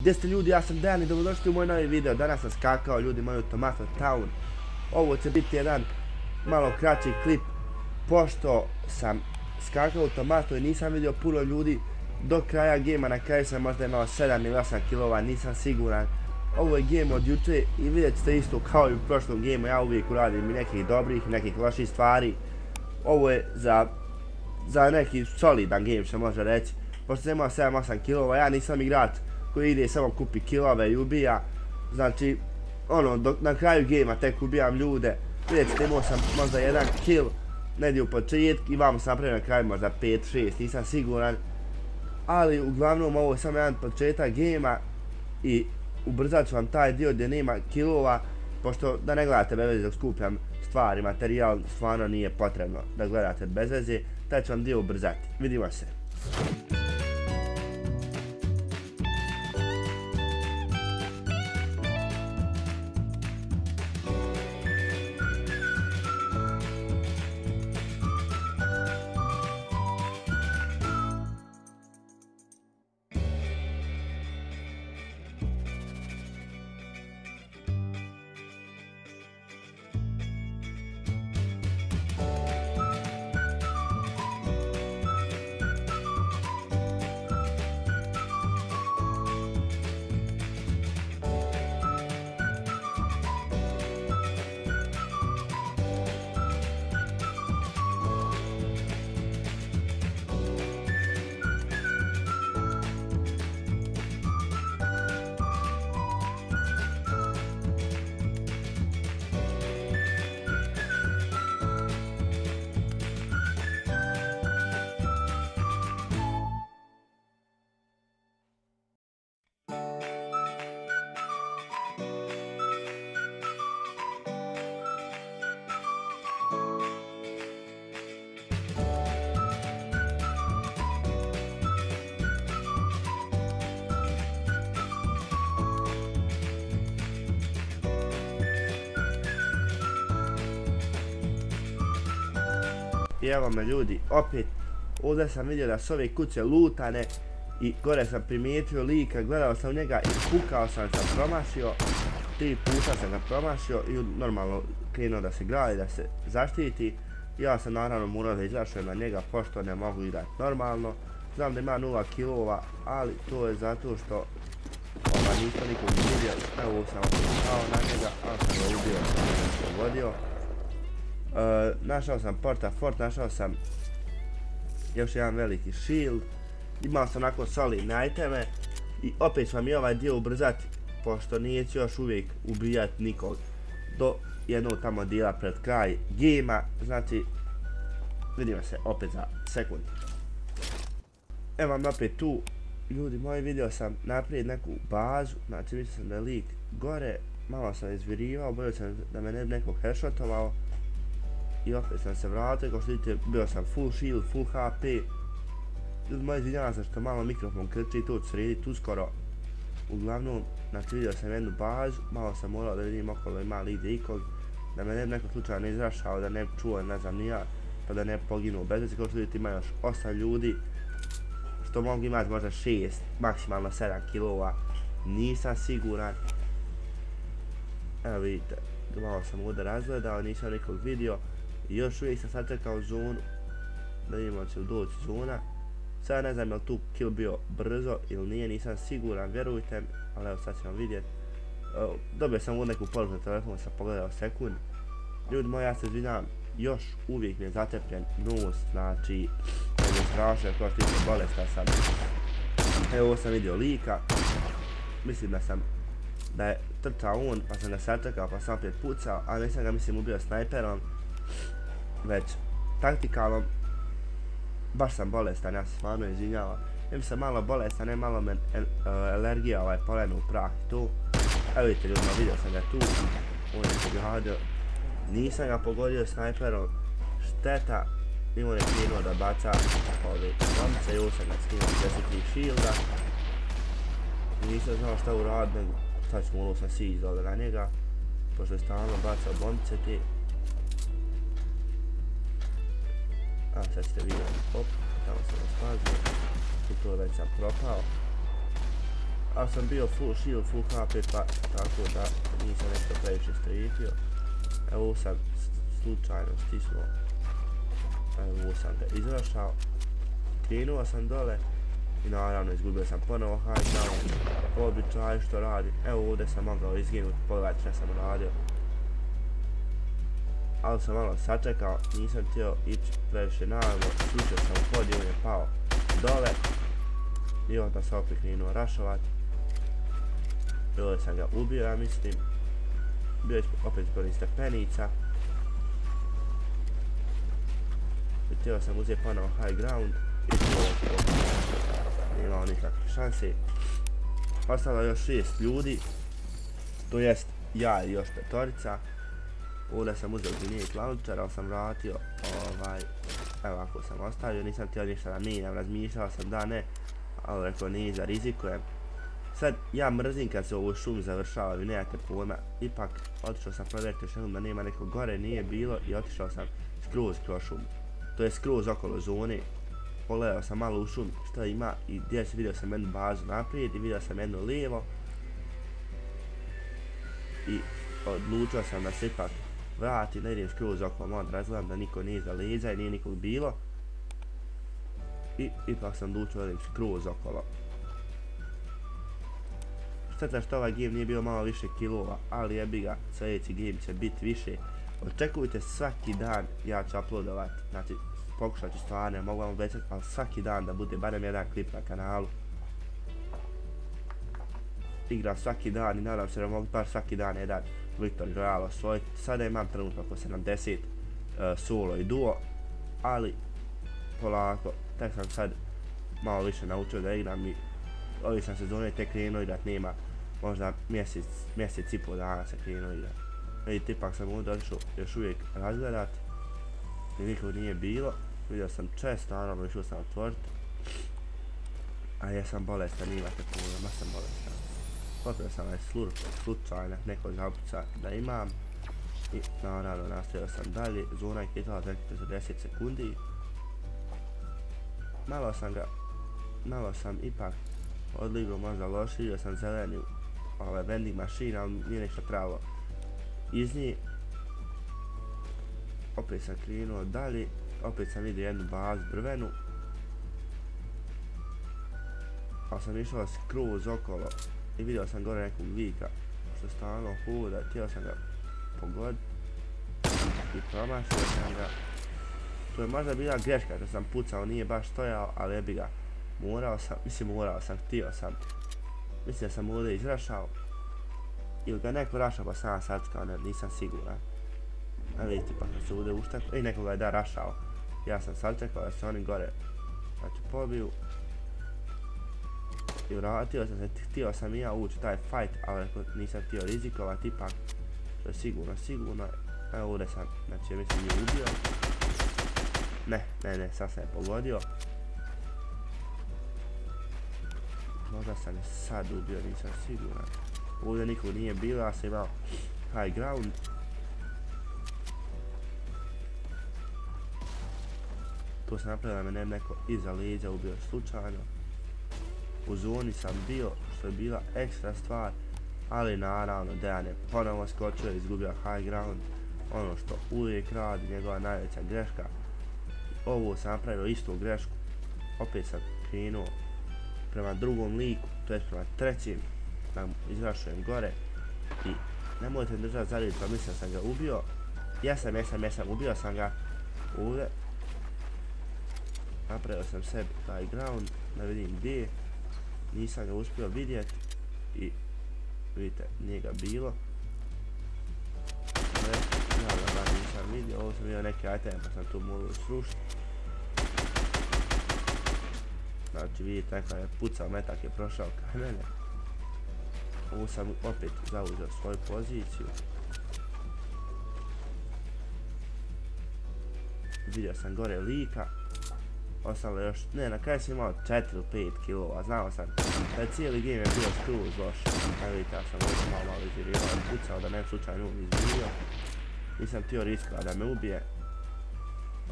Gdje ste ljudi, ja sam Dejan i dobrodošli u moj novi video. Danas sam skakao ljudi moju Tomato Town. Ovo će biti jedan malo kraći klip, pošto sam skakao u Tomato i nisam vidio puno ljudi do kraja gema. Na kraju sam možda imao 7 ili 8 kilova, nisam siguran. Ovo je game od juče i vidjet ćete isto kao i u prošlom gemu, ja uvijek uradim i nekih dobrih i nekih loših stvari. Ovo je za neki solidan game se može reći, pošto sam imao 7-8 kilova, ja nisam igrač koji ide samo kupi kilove i ubija. Znači, na kraju gema tek ubijam ljude. Vidjet ćete, imao sam možda 1 kill negdje u početku i vamo sam napravio na kraju možda 5-6, nisam siguran. Ali uglavnom ovo je samo jedan početak gema i ubrzat ću vam taj dio gdje nema killova, pošto da ne gledate bez veze dok skupljam stvari, materijal, stvarno nije potrebno da gledate bez veze, taj ću vam dio ubrzati. Vidimo se. I evo me ljudi, opet, ovdje sam vidio da su ove kuće lutane i gore sam primijetio lika, gledao sam u njega i pukao sam promašio, 3 puta sam ga promašio i normalno krenuo da se gradi, da se zaštiti. Ja sam naravno morao da izašao na njega pošto ne mogu igrati normalno. Znam da ima 0 kilova, ali to je zato što nisam nikog vidio. Evo sam pukao na njega, ali sam ga ubio, sam ga pogodio. Našao sam porta-fort, našao sam još jedan veliki shield, imao sam onako solidne iteme i opet ću vam i ovaj dio ubrzati, pošto neću još uvijek ubijati nikog do jednog tamo dijela pred kraj gema, znači vidimo se opet za sekund. Evo vam opet tu, ljudi moji, vidio sam naprijed neku bazu, znači vidio sam da je lik gore, malo sam izvirivao, bojio sam da me ne bi neko headshotovao. I opet sam se vratio, kao što vidite bio sam full shield, full HP. Ljudi moji, izvinjavam se što malo mikrofon krči, to ću srediti uskoro. Uglavnom, znači vidio sam jednu bazu, malo sam morao da vidim okolo ima li ide ikog, da me ne bi neko slučajno izrašao, da ne bi čuo, ne znam ni ja, pa da ne bi poginuo bez veze. Kao što vidite ima još 8 ljudi, što mogu imati možda 6, maksimalno 7 kilova, nisam siguran. Evo vidite, malo sam ovdje razgledao, nisam nikog vidio. I još uvijek sam sačekao zonu, da vidimo će li doći zona. Sada ne znam je li tu kill bio brzo ili nije, nisam siguran, vjerujte mi, ali evo sad ćemo vidjeti. Dobio sam ovdje neku poruku na telefonu, sam pogledao sekund. Ljudi moji, ja se izvinjam, još uvijek mi je zatepljen nos, znači ovo je strašno, kao što je bolestan sam. Evo ovo sam vidio lika, mislim da je trčao on, pa sam ga sačekao, pa sam opet pucao, ali nisam ga mislim ubio snajperom, već taktikalom. Baš sam bolestan, ja se stvarno izvinjavam. Ja sam malo bolestan, ne malo me alergija polenu u prah i tu. Evo vidite ljudima, vidio sam ga tu, on je pogadio. Nisam ga pogodio snajperom, šteta, imao je krenuo da baca ove bombice i ovo sam ga skinuo 10 shielda. Nisam znao šta uraditi, nego sad ću morao sam sići ovdje na njega, pošto je stalno bacao bombice te. A sad ćete vidjeti, op, tamo sam ga spazio, i to već sam propao. ali sam bio full shield, full HP, pa tako da nisam nešto previše stripio. Evo ovo sam slučajno stisnuo. Evo ovo sam ga izrašao. Krenuo sam dole i naravno izgubio sam ponovo high ground. Običaj što radi. Evo ovdje sam mogao izginuti, pogledajte što sam radio. Ali sam malo sačekao, nisam htio ići previše naglo, slučio sam u pod i on je pao dole. I onda sam opet krenuo rašovat. I ovdje sam ga ubio, ja mislim. Bio je opet ispod stepenica. I htio sam uzeti ponovo high ground. I nije imao nikakve šanse. Ostalo još 6 ljudi. To jest ja i još petorica. Ovdje sam uzeo grenade launcher, ali sam vratio evo ako sam ostavio, nisam htio ništa da mijenjam, razmišljao sam da ne, ali rekao nije da rizikujem. Sad ja mrzim kad se ovo šum završava, vi nemate pojma, ipak otišao sam provjeriti još jednom da nema nekog gore, nije bilo i otišao sam skroz kroz šum. To je skroz okolo zone, pogledao sam malo u šum što ima i gdje se vidio sam jednu bazu naprijed i vidio sam jednu lijevo. I odlučio sam da se ipak vratim, da idem skroz okolo, malo da razgledam da niko nije iza leđa i nije nikog bilo. I ipak sam odlučio da idem skroz okolo. Šteta što ovaj game nije bio malo više kilova, ali jebi ga, sljedeći game će biti više. Očekujte svaki dan, ja ću uploadovat, znači pokušat ću stvarno, mogu vam obećati, ali svaki dan da bude barem jedan klip na kanalu. Igram svaki dan i nadam se da mogu bar svaki dan jedan Victory Royale osvojiti. Sada imam trenutno oko 70 solo i duo, ali polako, tek sam sad malo više naučio da igram i ovi sam sezone tek krenuo igrat, nema možda mjesec i pol dana se krenuo igrat. Vidite, ipak sam ovdje došao još uvijek razgledat i nikog nije bilo. Vidio sam chest, naravno išao sam otvoriti. A jesam bolestan, imate pojma, sam bolestan. Popio sam ovaj slurp, slučajno nekog žalpica da imam. I naravno nastavio sam dalje, zona je kitala tek za 10 sekundi. Malo sam ipak odligao možda loši, vidio sam zeleni vending machine, ali nije nešto trebalo iz nje. Opet sam krenuo dalje, opet sam vidio jednu bazu drvenu. Ali sam išao skroz okolo i vidio sam gore nekog lika što stalno hoda, htio sam ga pogoditi i promašio sam ga. To je možda bila greška što sam pucao, nije baš stojao, ali jebi ga. Htio sam. Mislim da sam ovdje izrašao. Ili ga neko rašao pa sam sačkao, nisam siguran. A vidite pa kad se ovdje uštakao, i nekoga je da rašao. Ja sam sačekao da se oni gore pobiju. I vratio sam se, htio sam i ja ući taj fight, ali nisam htio rizikovati ipak. To je sigurno. Evo ovdje sam, znači mislim je ubio. Ne, sad sam je pogodio. Možda sam je sad ubio, nisam siguran. Ovdje nikog nije bilo, ja sam imao high ground. To sam napravio da me neko iza leđa ubio slučajno. U zoni sam bio, što je bila ekstra stvar, ali naravno Dejan je ponovo skočio i izgubio high ground. Ono što uvijek radi, njegova najveća greška. Ovo sam napravio istu grešku, opet sam krenuo prema drugom liku, to je prema trećim, da izrašujem gore i nemojte držati zadnjicu, pa mislim da sam ga ubio. Jesam, ubio sam ga ovdje. Napravio sam sebi high ground, da vidim gdje je. Nisam ga uspio vidjeti i vidite, nije ga bilo. Ja ga bar nisam vidio, ovo sam vidio neki item pa sam tu mogao srušiti. Znači vidite, nekada je pucao, metak je prošao kraj mene. Ovo sam opet zauzeo svoju poziciju. Vidio sam gore lika. Ostalo još, ne, na kraju sam imao 4 ili 5 kilova, znao sam da cijeli game je bio skroz loš. Vidite, ja sam ovdje malo izvirivao i pucao da ne slučajno izvirio. Nisam htio riskovat da me ubije.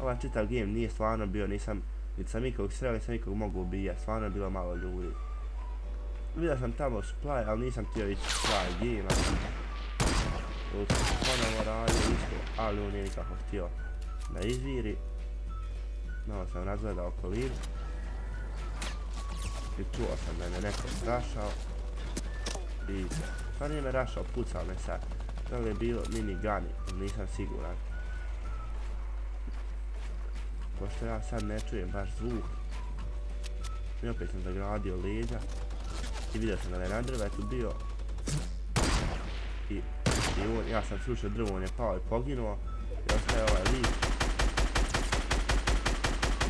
Ovaj čitav game nije stvarno bio, niti sam ikog sreo, nisam ikog mogu ubijati, stvarno je bilo malo ljudi. vidio sam tamo supply, ali nisam htio ići supply game. Tu sam ponovo radio isto, ali on nije nikako htio da izviri. Malo sam razgledao okolinu. I čuo sam da me neko rašao. I pa nije me rašao, pucao me sad. Da li je bilo minigani, nisam siguran. Pošto ja sad ne čujem baš zvuk. I opet sam zagradio leđa. I vidio sam da je na drvetu bio. I on, ja sam slušao drvo, on je pao i poginuo. I ostaje ovaj lik.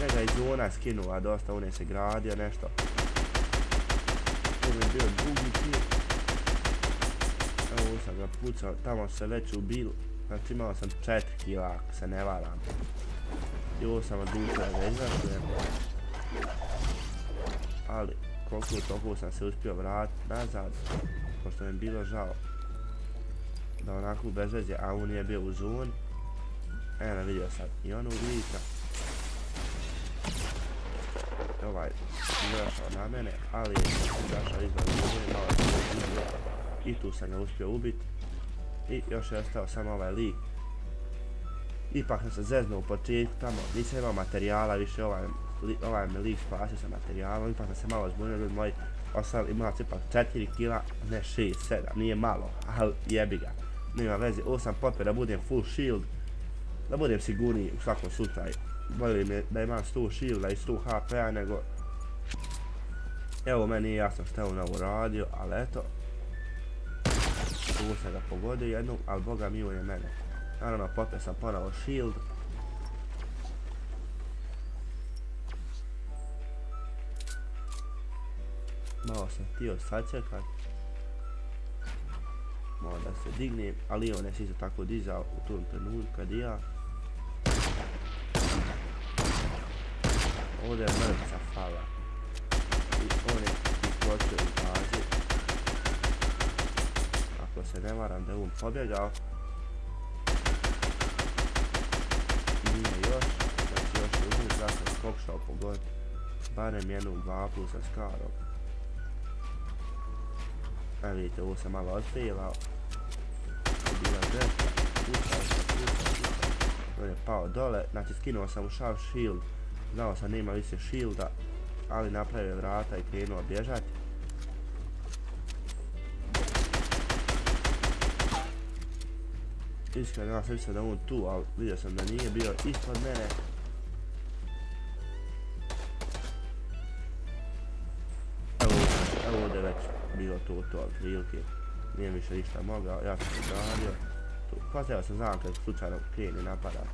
Njega iz zona skinuo, a dosta on je se gradio nešto. To mi je bio drugi kill. Evo sam ga pucao, tamo se već ubil. Znači imao sam 4 kila, ako se ne varam. I ovo sam odlučio da ga izrašujem. Ali koliko toliko sam se uspio vratiti nazad. Pošto mi je bilo žao da onako bez veze, a on nije bio u zoni. Eno vidio sam i onu lika. Ovaj izašao na mene, ali je izašao izvan zone, malo sam izgledao. I tu sam ga uspio ubiti. I još je ostao samo ovaj lik. Ipak sam se zeznuo u početku tamo, nisam imao materijala više, ovaj me lik spasio sa materijalom, ipak sam se malo zbunio, ljudi moji, imao sam ipak 4 kila, ne 6, 7, nije malo, ali jebi ga, nema veze, ovo sam popio da budem full shield, da budem sigurniji u svakom slučaju, bolje mi da imam 100 shielda i 100 HP-a nego, evo meni nije jasno što je on ovo radio, ali eto, ovo sam ga pogodio jednom, ali boga mi on je mene. Naravno, popio sam ponovo shield. Malo sam htio sačekat. Malo da se dignem, ali on je se isto tako dizao u tom trenutku kad i ja. Ovdje je mrtvica fala. I on je iskočio u bazi. Ako se ne varam da je on pobjegao. Nije još, znači još je unutra, sam pokušao pogoditi barem jednu vaplu sa skarom. A vidite, ovo sam malo odpilao. Je bila greška, pucao. On je pao dole, znači skinuo sam u šav shield, znao sam nema više shielda, ali napravio vrata i krenuo bježati. Iskreno, ja sam mislio da on tu, ali vidio sam da nije bio ispod mene. Evo ovdje već bilo to otprilike. Nije više ništa mogao, ja sam se radio. Postavio sam znam kad slučajno kreni napadat.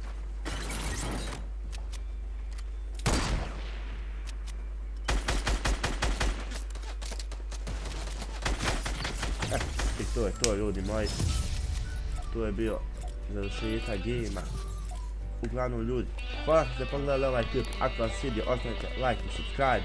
I to je to, ljudi moji. To je bio završetak gejma. Uglavnom ljudi, hvala što ste pogledali ovaj klip, ako vam se svidio ostavite like i subscribe.